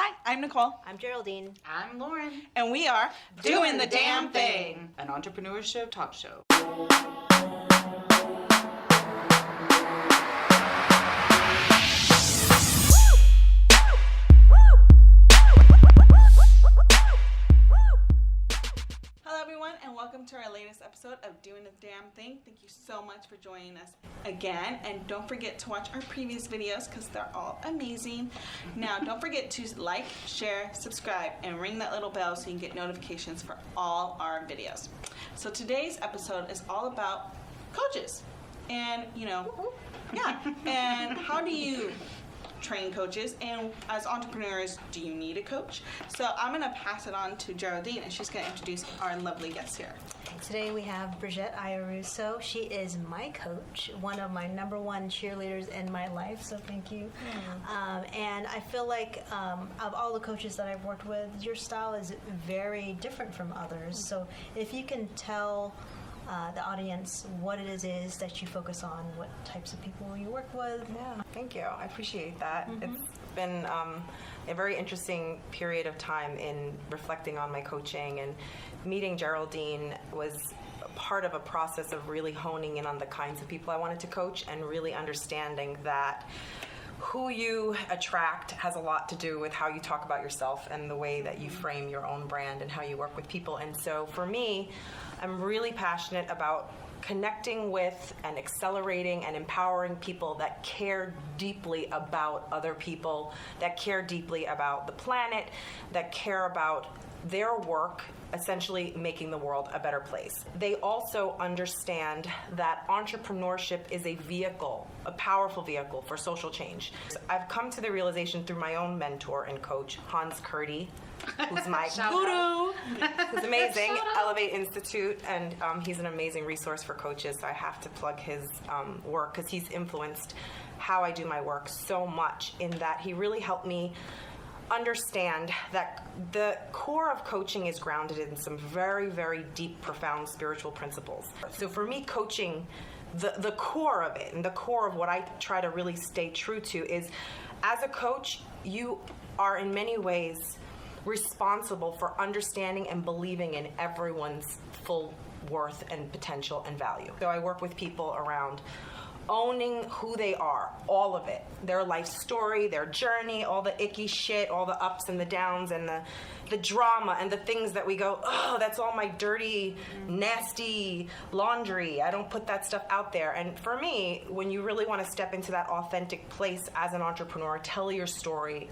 Hi, I'm Nicole. I'm Geraldine. I'm Lauren. And we are Doing the Damn Thing, an entrepreneurship talk show. Hello everyone, and welcome to our latest episode of Doing the Damn Thing. Thank you so much for joining us again, and don't forget to watch our previous videos because they're all amazing. Now, don't forget to like, share, subscribe, and ring that little bell so you can get notifications for all our videos. So today's episode is all about coaches, and and how do you train coaches, and as entrepreneurs, do you need a coach? So I'm going to pass it on to Geraldine, and she's going to introduce our lovely guests here. Today we have Brigette Iarrusso. She is my coach, one of my number one cheerleaders in my life, so thank you. And I feel like of all the coaches that I've worked with, your style is very different from others. So if you can tell the audience what it is that you focus on, what types of people you work with. Yeah, thank you. I appreciate that. Mm-hmm. It's been a very interesting period of time in reflecting on my coaching, and meeting Geraldine was part of a process of really honing in on the kinds of people I wanted to coach and really understanding that who you attract has a lot to do with how you talk about yourself and the way that you frame your own brand and how you work with people. And so for me, I'm really passionate about connecting with and accelerating and empowering people that care deeply about other people, that care deeply about the planet, that care about their work, essentially making the world a better place. They also understand that entrepreneurship is a vehicle, a powerful vehicle for social change. I've come to the realization through my own mentor and coach, Hans Kurdi, who's my guru, who's amazing, Elevate Institute, and he's an amazing resource for coaches, so I have to plug his work because he's influenced how I do my work so much, in that he really helped me understand that the core of coaching is grounded in some very, very deep, profound spiritual principles. So for me, coaching, the core of it, and the core of what I try to really stay true to is, as a coach, you are in many ways responsible for understanding and believing in everyone's full worth and potential and value. So I work with people around owning who they are, all of it, their life story, their journey, all the icky shit, all the ups and the downs and the drama and the things that we go, oh, that's all my dirty, nasty laundry. I don't put that stuff out there. And for me, when you really want to step into that authentic place as an entrepreneur, tell your story,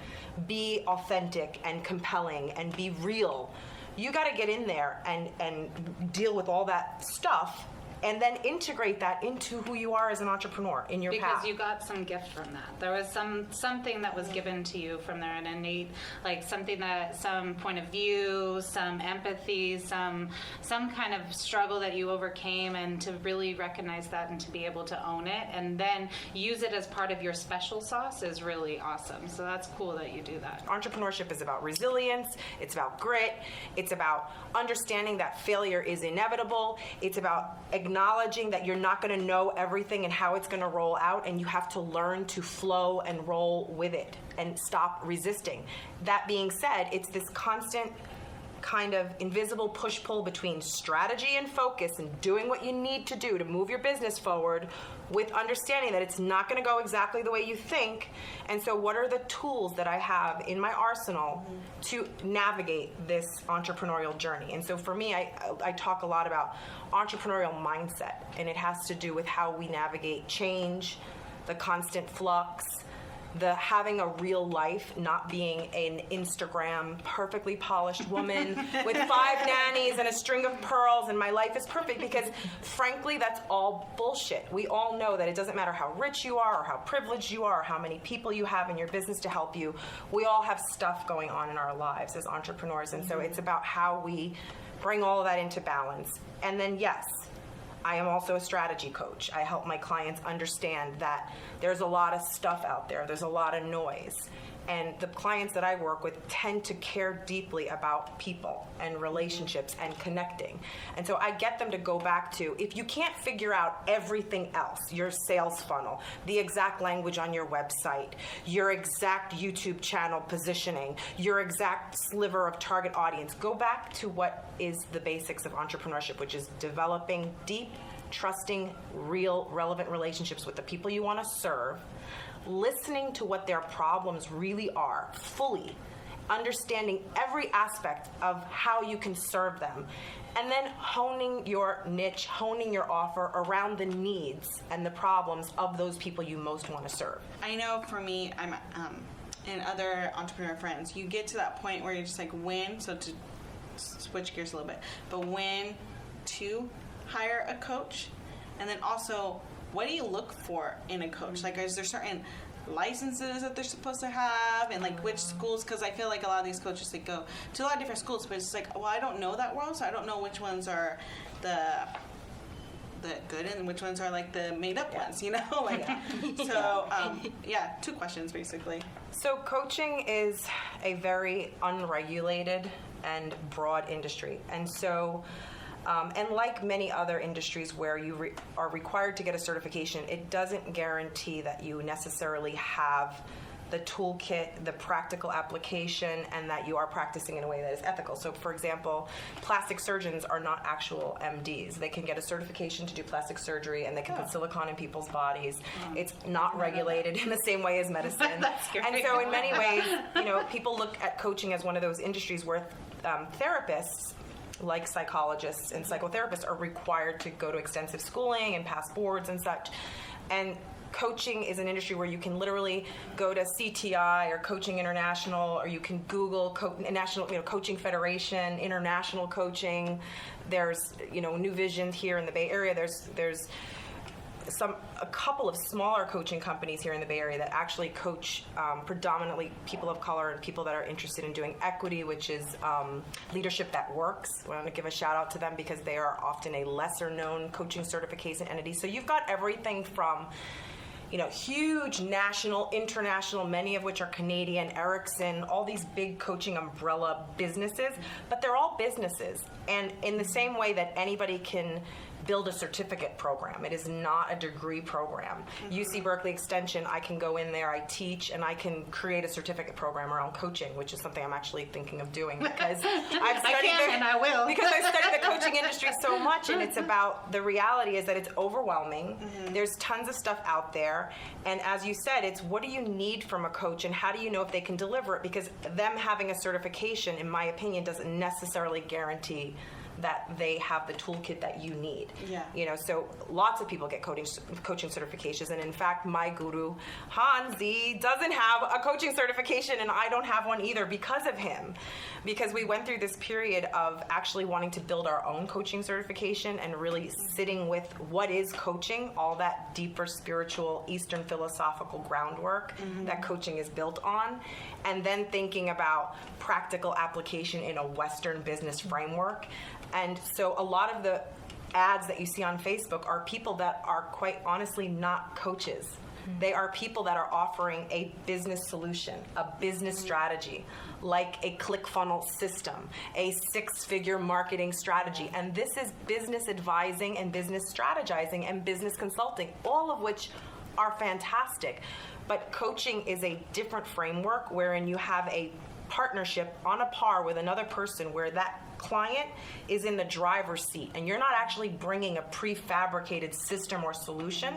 be authentic and compelling and be real, you got to get in there and deal with all that stuff, and then integrate that into who you are as an entrepreneur in your path. Because you got some gift from that. There was something that was given to you from there, an innate, like something that, some point of view, some empathy, some kind of struggle that you overcame, and to really recognize that and to be able to own it and then use it as part of your special sauce is really awesome. So that's cool that you do that. Entrepreneurship is about resilience, it's about grit, it's about understanding that failure is inevitable, it's about acknowledging that you're not going to know everything and how it's going to roll out, and you have to learn to flow and roll with it and stop resisting. That being said, it's this constant kind of invisible push-pull between strategy and focus and doing what you need to do to move your business forward, with understanding that it's not going to go exactly the way you think. And so what are the tools that I have in my arsenal to navigate this entrepreneurial journey? And so for me, I talk a lot about entrepreneurial mindset, and it has to do with how we navigate change, the constant flux, the having a real life, not being an Instagram perfectly polished woman with 5 nannies and a string of pearls and my life is perfect, because frankly that's all bullshit. We all know that it doesn't matter how rich you are or how privileged you are or how many people you have in your business to help you. We all have stuff going on in our lives as entrepreneurs, and so it's about how we bring all of that into balance. And then yes, I am also a strategy coach. I help my clients understand that there's a lot of stuff out there. There's a lot of noise. And the clients that I work with tend to care deeply about people and relationships and connecting. And so I get them to go back to, if you can't figure out everything else, your sales funnel, the exact language on your website, your exact YouTube channel positioning, your exact sliver of target audience, go back to what is the basics of entrepreneurship, which is developing deep, trusting, real, relevant relationships with the people you want to serve, listening to what their problems really are fully, understanding every aspect of how you can serve them, and then honing your niche, honing your offer around the needs and the problems of those people you most want to serve. I know for me, I'm and other entrepreneur friends, you get to that point where you're just like, when, so to switch gears a little bit, but when to hire a coach, and then also, what do you look for in a coach? Like, is there certain licenses that they're supposed to have, and like which schools? Because I feel like a lot of these coaches, they go to a lot of different schools, but it's like, well, I don't know that world, so I don't know which ones are the good and which ones are like the made up ones, you know? Like, so yeah, 2 questions basically. So coaching is a very unregulated and broad industry, and so. And like many other industries where you are required to get a certification, it doesn't guarantee that you necessarily have the toolkit, the practical application, and that you are practicing in a way that is ethical. So, for example, plastic surgeons are not actual MDs. They can get a certification to do plastic surgery, and they can put silicone in people's bodies. It's not regulated in the same way as medicine. That's great. And so in many ways, people look at coaching as one of those industries where therapists, like psychologists and psychotherapists, are required to go to extensive schooling and pass boards and such. And coaching is an industry where you can literally go to CTI or Coaching International, or you can Google National, Coaching Federation, International Coaching. There's, New Vision here in the Bay Area. There's a couple of smaller coaching companies here in the Bay Area that actually coach predominantly people of color and people that are interested in doing equity, which is Leadership That Works. I want to give a shout out to them because they are often a lesser known coaching certification entity. So you've got everything from huge national, international, many of which are Canadian, Ericsson, all these big coaching umbrella businesses, but they're all businesses. And in the same way that anybody can build a certificate program, it is not a degree program. UC Berkeley Extension, I can go in there, I teach, and I can create a certificate program around coaching, which is something I'm actually thinking of doing because I've studied and I will. Because I studied the coaching industry so much, and it's about, the reality is that it's overwhelming. There's tons of stuff out there, and as you said, it's what do you need from a coach, and how do you know if they can deliver it? Because them having a certification, in my opinion, doesn't necessarily guarantee that they have the toolkit that you need. Yeah. So lots of people get coaching certifications, and in fact, my guru, Hansi, doesn't have a coaching certification, and I don't have one either because of him. Because we went through this period of actually wanting to build our own coaching certification and really sitting with what is coaching, all that deeper spiritual Eastern philosophical groundwork that coaching is built on, and then thinking about practical application in a Western business framework. And so a lot of the ads that you see on Facebook are people that are quite honestly not coaches. They are people that are offering a business solution, a business strategy, like a ClickFunnels system, a 6-figure marketing strategy. And this is business advising and business strategizing and business consulting, all of which are fantastic. But coaching is a different framework wherein you have a partnership on a par with another person where that client is in the driver's seat and you're not actually bringing a prefabricated system or solution.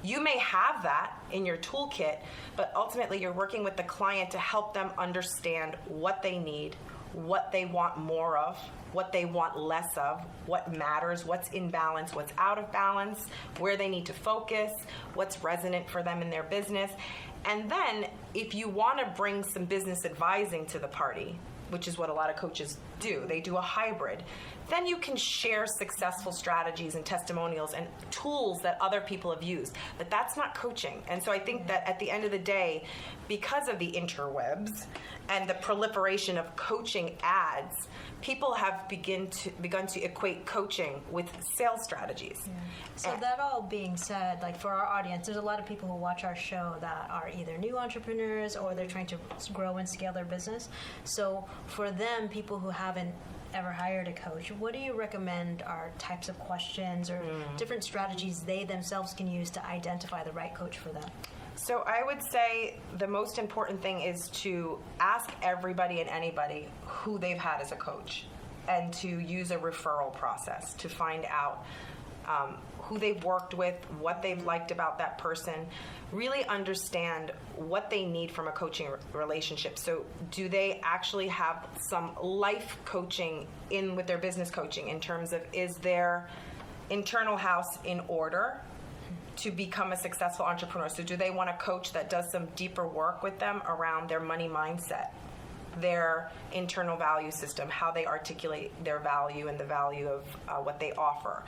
You may have that in your toolkit, but ultimately you're working with the client to help them understand what they need, what they want more of, what they want less of, what matters, what's in balance, what's out of balance, where they need to focus, what's resonant for them in their business. And then if you want to bring some business advising to the party, which is what a lot of coaches do. They do a hybrid. Then you can share successful strategies and testimonials and tools that other people have used. But that's not coaching. And so I think that at the end of the day, because of the interwebs and the proliferation of coaching ads, people have begun to equate coaching with sales strategies. Yeah. So that all being said, like for our audience, there's a lot of people who watch our show that are either new entrepreneurs or they're trying to grow and scale their business. So for them, people who haven't ever hired a coach, what do you recommend are types of questions or different strategies they themselves can use to identify the right coach for them? So I would say the most important thing is to ask everybody and anybody who they've had as a coach, and to use a referral process to find out who they've worked with, what they've liked about that person, really understand what they need from a coaching relationship. So do they actually have some life coaching in with their business coaching, in terms of, is their internal house in order to become a successful entrepreneur? So do they want a coach that does some deeper work with them around their money mindset, their internal value system, how they articulate their value and the value of what they offer?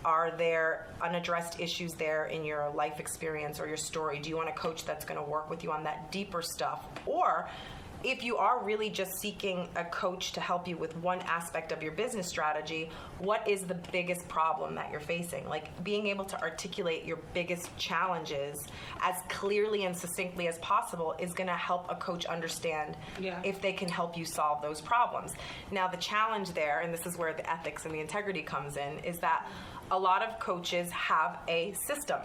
Are there unaddressed issues there in your life experience or your story? Do you want a coach that's going to work with you on that deeper stuff? Or if you are really just seeking a coach to help you with one aspect of your business strategy, what is the biggest problem that you're facing? Like, being able to articulate your biggest challenges as clearly and succinctly as possible is going to help a coach understand if they can help you solve those problems. Now, the challenge there, and this is where the ethics and the integrity comes in, is that a lot of coaches have a system.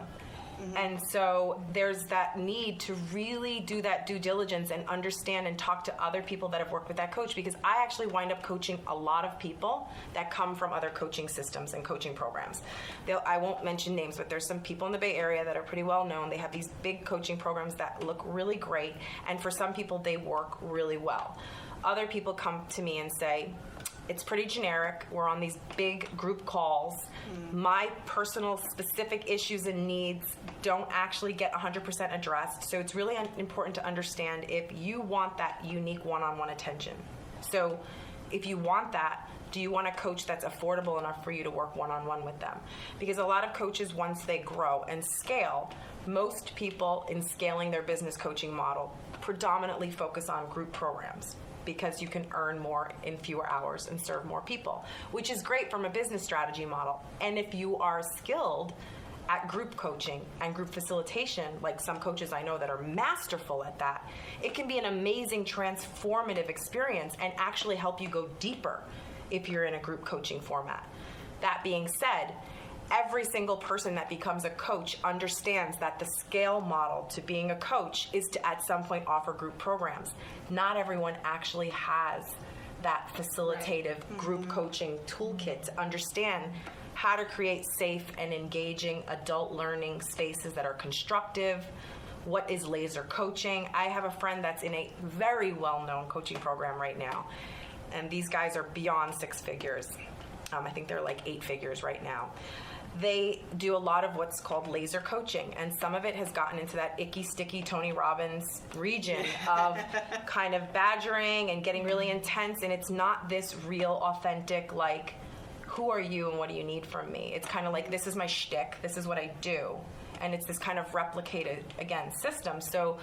And so there's that need to really do that due diligence and understand and talk to other people that have worked with that coach, because I actually wind up coaching a lot of people that come from other coaching systems and coaching programs. I won't mention names, but there's some people in the Bay Area that are pretty well known. They have these big coaching programs that look really great, and for some people they work really well. Other people come to me and say, it's pretty generic. We're on these big group calls. My personal specific issues and needs don't actually get 100% addressed. So it's really important to understand if you want that unique one-on-one attention. So if you want that, do you want a coach that's affordable enough for you to work one-on-one with them? Because a lot of coaches, once they grow and scale, most people in scaling their business coaching model predominantly focus on group programs, because you can earn more in fewer hours and serve more people, which is great from a business strategy model. And if you are skilled at group coaching and group facilitation, like some coaches I know that are masterful at that, it can be an amazing transformative experience and actually help you go deeper if you're in a group coaching format. That being said, every single person that becomes a coach understands that the scale model to being a coach is to at some point offer group programs. Not everyone actually has that facilitative group coaching toolkit to understand how to create safe and engaging adult learning spaces that are constructive. What is laser coaching? I have a friend that's in a very well-known coaching program right now, and these guys are beyond six figures. I think they're like 8 figures right now. They do a lot of what's called laser coaching, and some of it has gotten into that icky, sticky Tony Robbins region of kind of badgering and getting really intense, and it's not this real, authentic, like, who are you and what do you need from me? It's kind of like, this is my shtick, this is what I do, and it's this kind of replicated, again, system. So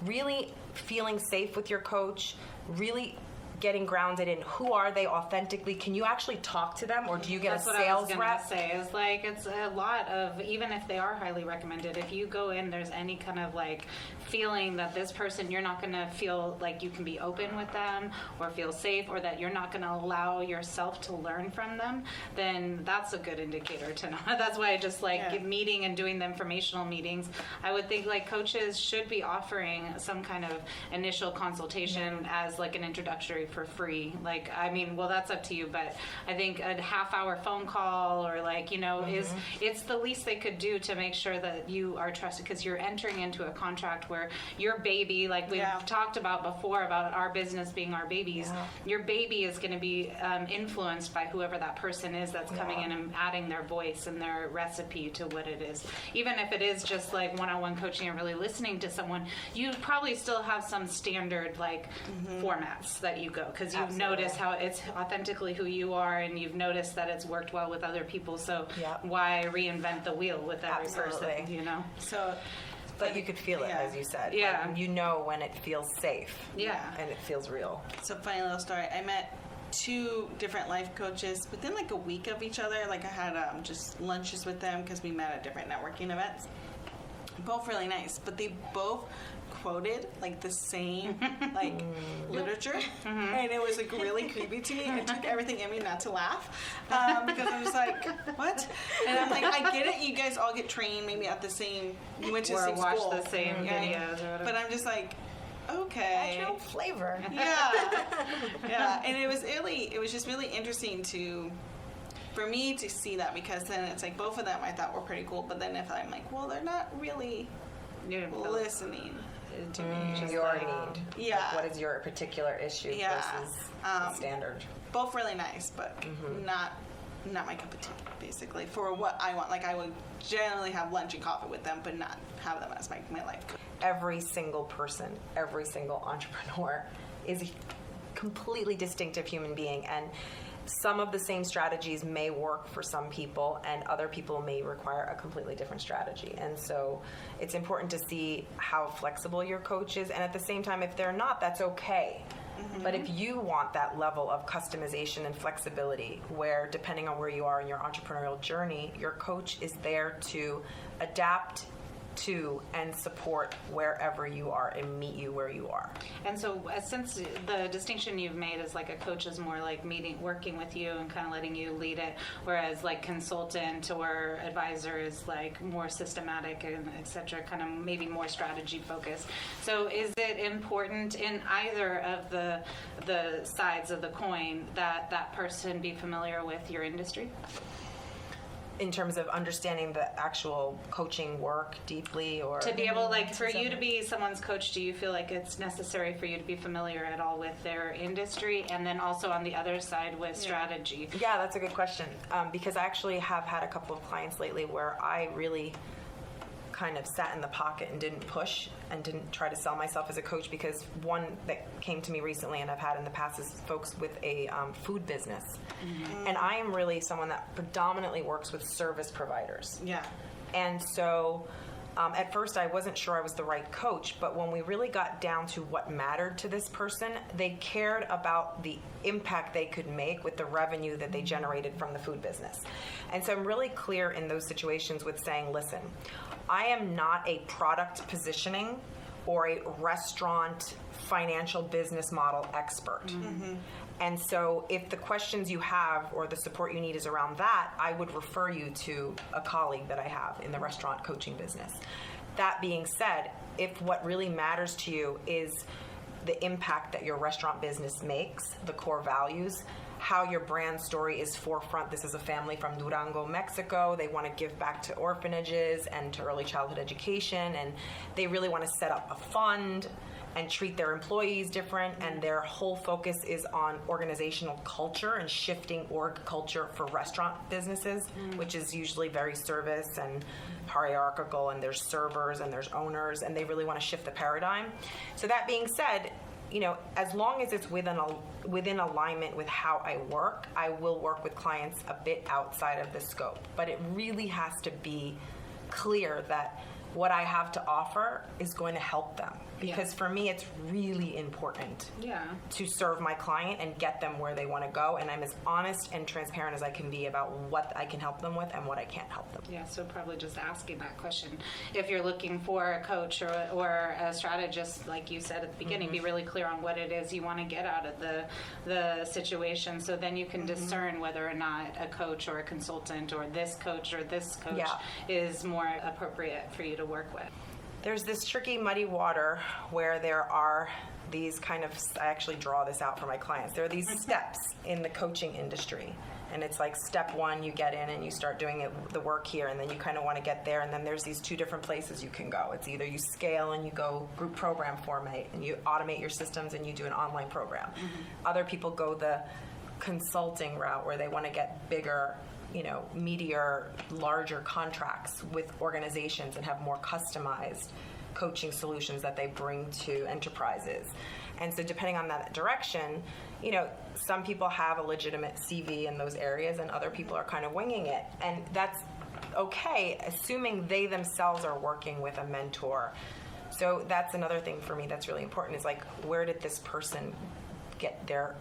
really feeling safe with your coach, really getting grounded in who are they authentically. Can you actually talk to them, or do you get That's a sales what I was rep? gonna say is, like, it's a lot of, even if they are highly recommended, if you go in, there's any kind of like feeling that this person, you're not gonna feel like you can be open with them or feel safe, or that you're not gonna allow yourself to learn from them, then that's a good indicator to know. That's why I just like meeting and doing the informational meetings. I would think like coaches should be offering some kind of initial consultation as like an introductory for free. Like, I mean, well, that's up to you, but I think a half-hour phone call or like, you know, it's the least they could do to make sure that you are trusted, because you're entering into a contract where your baby, like we've talked about before about our business being our babies, your baby is going to be influenced by whoever that person is that's coming in and adding their voice and their recipe to what it is. Even if it is just like one-on-one coaching and really listening to someone, you probably still have some standard like formats that you go, because you've noticed how it's authentically who you are, and you've noticed that it's worked well with other people. So why reinvent the wheel with every person? You know. So. But you could feel it, as you said. Yeah. Like, you know when it feels safe. Yeah. And it feels real. So funny little story. I met 2 different life coaches within like a week of each other. Like I had just lunches with them because we met at different networking events. Both really nice, but they both quoted like the same like literature, and it was like really creepy to me. It took everything in me not to laugh because I was like, what? And I'm like, I get it. You guys all get trained maybe at the same, you went to the same watch school, the same videos or whatever. but I'm just like, okay. Natural flavor. Yeah, and it was just really interesting for me to see that, because then it's like both of them I thought were pretty cool, but then if I'm like, well, they're not really listening to me. Your need. Yeah. Like, what is your particular issue versus the standard? Both really nice, but not my cup of tea, basically, for what I want. Like I would generally have lunch and coffee with them, but not have them as my life coach. Every single person, every single entrepreneur is a completely distinctive human being, and some of the same strategies may work for some people, and other people may require a completely different strategy. And so it's important to see how flexible your coach is, and at the same time, if they're not, that's okay. But if you want that level of customization and flexibility, where depending on where you are in your entrepreneurial journey, your coach is there to adapt to and support wherever you are and meet you where you are. And so since the distinction you've made is like a coach is more like working with you and kind of letting you lead it, whereas like consultant or advisor is like more systematic and et cetera, kind of maybe more strategy focused. So is it important in either of the sides of the coin that that person be familiar with your industry? In terms of understanding the actual coaching work deeply, or to be able, like, for you to be someone's coach, do you feel like it's necessary for you to be familiar at all with their industry, and then also on the other side with strategy? Yeah, that's a good question, because I actually have had a couple of clients lately where I really kind of sat in the pocket and didn't push and didn't try to sell myself as a coach, because one that came to me recently and I've had in the past is folks with a food business. And I am really someone that predominantly works with service providers. Yeah. And so at first I wasn't sure I was the right coach, but when we really got down to what mattered to this person, they cared about the impact they could make with the revenue that they generated from the food business. And so I'm really clear in those situations with saying, listen, I am not a product positioning or a restaurant financial business model expert. And so if the questions you have or the support you need is around that, I would refer you to a colleague that I have in the restaurant coaching business. That being said, if what really matters to you is the impact that your restaurant business makes, the core values, how your brand story is forefront. This is a family from Durango, Mexico. They want to give back to orphanages and to early childhood education, and they really want to set up a fund and treat their employees different, and their whole focus is on organizational culture and shifting org culture for restaurant businesses, which is usually very service and hierarchical, and there's servers and there's owners, and they really want to shift the paradigm. So that being said, you know, as long as it's within alignment with how I work, I will work with clients a bit outside of the scope. But it really has to be clear that what I have to offer is going to help them. Because for me, it's really important to serve my client and get them where they want to go. And I'm as honest and transparent as I can be about what I can help them with and what I can't help them. Yeah, so probably just asking that question. If you're looking for a coach or a strategist, like you said at the beginning, be really clear on what it is you want to get out of the situation. So then you can discern whether or not a coach or a consultant or this coach is more appropriate for you to work with. There's this tricky, muddy water where there are these kind of, I actually draw this out for my clients. There are these steps in the coaching industry. And it's like step one, you get in and you start doing the work here, and then you kind of want to get there. And then there's these two different places you can go. It's either you scale and you go group program format and you automate your systems and you do an online program. Other people go the consulting route where they want to get bigger, you know, meatier, larger contracts with organizations and have more customized coaching solutions that they bring to enterprises. And so depending on that direction, some people have a legitimate CV in those areas and other people are kind of winging it. And that's okay, assuming they themselves are working with a mentor. So that's another thing for me that's really important, is like, where did this person get their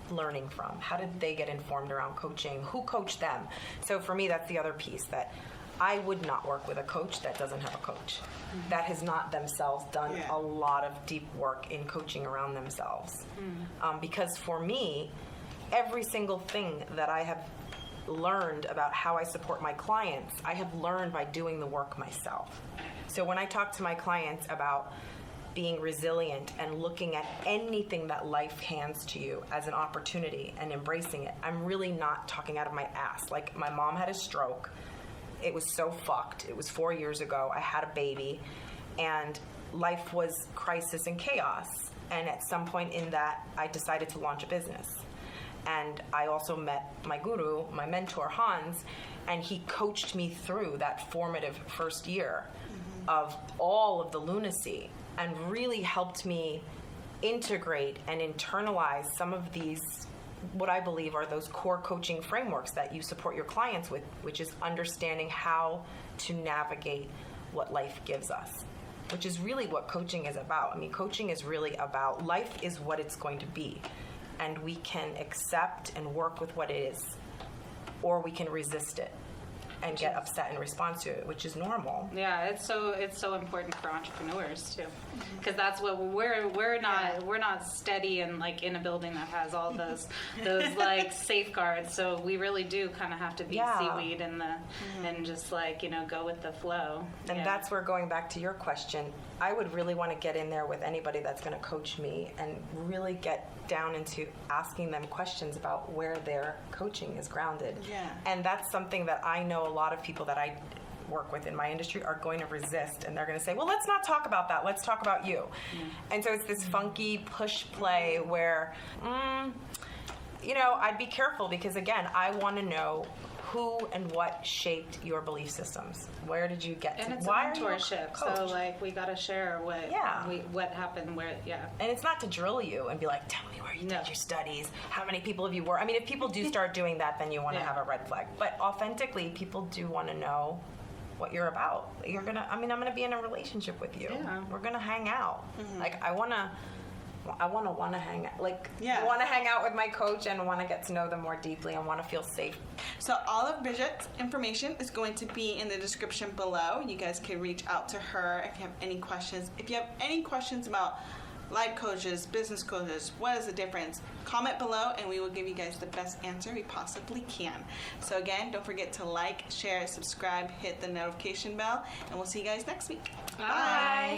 learning from? How did they get informed around coaching? Who coached them? So for me, that's the other piece, that I would not work with a coach that doesn't have a coach, that has not themselves done a lot of deep work in coaching around themselves. Because for me, every single thing that I have learned about how I support my clients, I have learned by doing the work myself. So when I talk to my clients about being resilient and looking at anything that life hands to you as an opportunity and embracing it, I'm really not talking out of my ass. Like, my mom had a stroke. It was so fucked. It was 4 years ago. I had a baby, and life was crisis and chaos. And at some point in that, I decided to launch a business. And I also met my guru, my mentor, Hans, and he coached me through that formative first year of all of the lunacy, and really helped me integrate and internalize some of these, what I believe are those core coaching frameworks that you support your clients with, which is understanding how to navigate what life gives us, which is really what coaching is about. I mean, coaching is really about, life is what it's going to be, and we can accept and work with what it is, or we can resist it and get upset in response to it, which is normal. Yeah, it's so important for entrepreneurs too, because that's what we're not steady and like in a building that has all those like safeguards. So we really do kind of have to be seaweed in the and just like go with the flow. And that's where, going back to your question, I would really want to get in there with anybody that's going to coach me and really get down into asking them questions about where their coaching is grounded. Yeah. And that's something that I know a lot of people that I work with in my industry are going to resist, and they're going to say, well, let's not talk about that, let's talk about you. And so it's this funky push play where I'd be careful, because again, I want to know who and what shaped your belief systems. Where did you get to? And it's Why a mentorship, so like we got to share what happened, where And it's not to drill you and be like, tell me where you did your studies, how many people have you worked. I mean, if people do start doing that, then you want to have a red flag. But authentically, people do want to know what you're about. I'm gonna be in a relationship with you. Yeah. We're gonna hang out. Like, I want to hang out, want to hang out with my coach and want to get to know them more deeply and want to feel safe. So all of Brigette's information is going to be in the description below. You guys can reach out to her if you have any questions. If you have any questions about life coaches, business coaches, what is the difference, comment below and we will give you guys the best answer we possibly can. So again, don't forget to like, share, subscribe, hit the notification bell, and we'll see you guys next week. Bye.